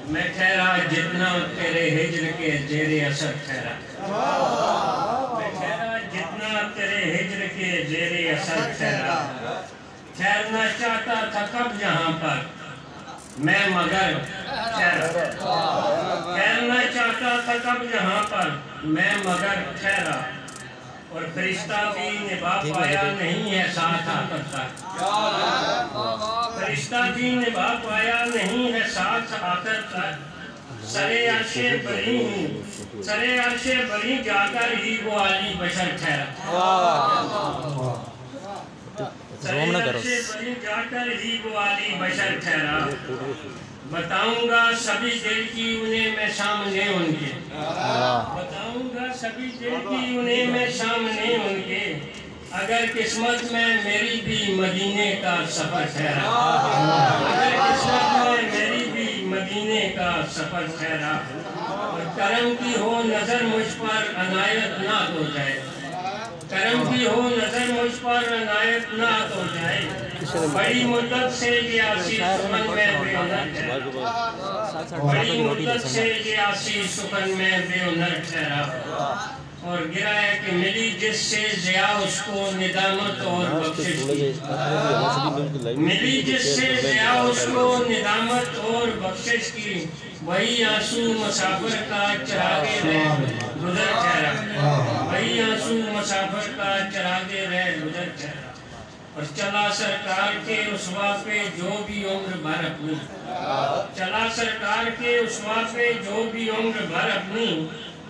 میں ٹھہرا جتنا تیرے ہجر کے زیر اثر ٹھہرا، میں ٹھہرا جتنا تیرے ہجر کے زیر اثر ٹھہرا، ٹھہرنا چاہتا تھا کب جہاں پر میں مگر ٹھہرا، ٹھہرنا چاہتا تھا کب جہاں پر میں مگر ٹھہرا، اور فرشتہ بھی نبھا پایا نہیں ہے ساتھ آ کر تک، فرشتہ بھی نبھا پایا نہیں ہے ساتھ آ کر تک، سرے عرش بری جا کر ہی وہ عالی بشر ٹھہرا، سرے عرش بری جا کر ہی وہ عالی بشر ٹھہرا، بتاؤں گا سبھی دل کی انہیں میں سامنے ان کے، بتاؤں گا سبھی دل کی انہیں میں سامنے ان کے، اگر قسمت میں میری بھی مدینے کا سفر ٹھہرا، اگر قسمت میں میری بھی مدینے کا سفر ٹھہرا، اور کرم کی ہو نظر مجھ پر عنایت نہ ہو جائے، کرم کی ہو نظر مجھ پر عنایت نہ ہو جائے، بڑی مدت سے یہ آسی سخن میں بے ہنر ٹھہرا، بڑی مدت سے یہ آسی سخن میں بے ہنر ٹھہرا، اور گرا ہے کہ ملی جس سے ضیاء اس کو ندامت اور بخشش کی، ملی جس سے ضیاء اس کو ندامت اور بخشش کی، وہی آنسو مسافر کا چراغ رہ گزر ٹھہرا، وہی آنسو مسافر کا چراغ رہ گزر ٹھہرا، اور چلا سرکار کے اسوا پہ جو بھی عمر بھر اپنی، چلا سرکار کے اسوا پہ جو بھی عمر بھر اپنی،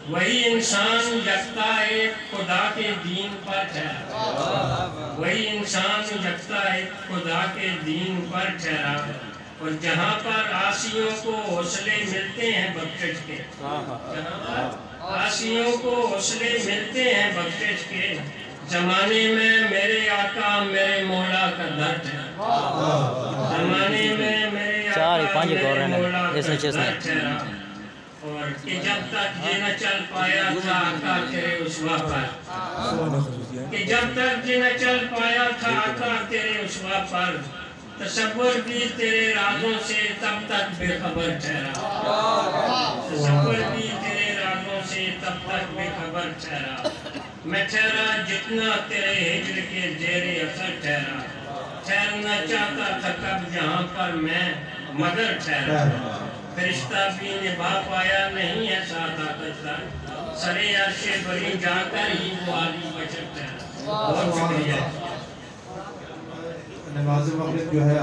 وہی انسان یکتا ایک خدا کے دین پر ٹھہرا، وہی انسان یکتا ایک خدا کے دین پر ٹھہرا، اور جہاں پر عاصیوں کو حوصلے ملتے ہیں بخشش کے، جہاں پر عاصیوں کو حوصلے ملتے ہیں بخشش کے، زمانے میں میرے آقا میرے مولا کا در ٹھہرا، زمانے میں میرے آقا میرے مولا کا در ٹھہرا، اور کہ جب تک یہ نہ چل پایا تھا آقا تیرے اسوا پر، کہ جب تک یہ نہ چل پایا تھا آقا تیرے اسوا پر، تصور بھی تیرے رازوں سے تب تک بے خبر ٹھہرا، تصور بھی تیرے رازوں سے تب تک بے خبر ٹھہرا، میں ٹھہرا جتنا تیرے ہجر کے زیر اثر ٹھہرا، ٹھہرنا چاہتا تھا کب جہاں پر میں مگر ٹھہرا، فرشتہ بھی نبھا پایا نہیں ہے ساتھ آ کر تک، سرے عرش بری جا کر ہی وہ عالی بشر ٹھہرا۔ بہت شکریہ۔ نماز مغرب جو ہے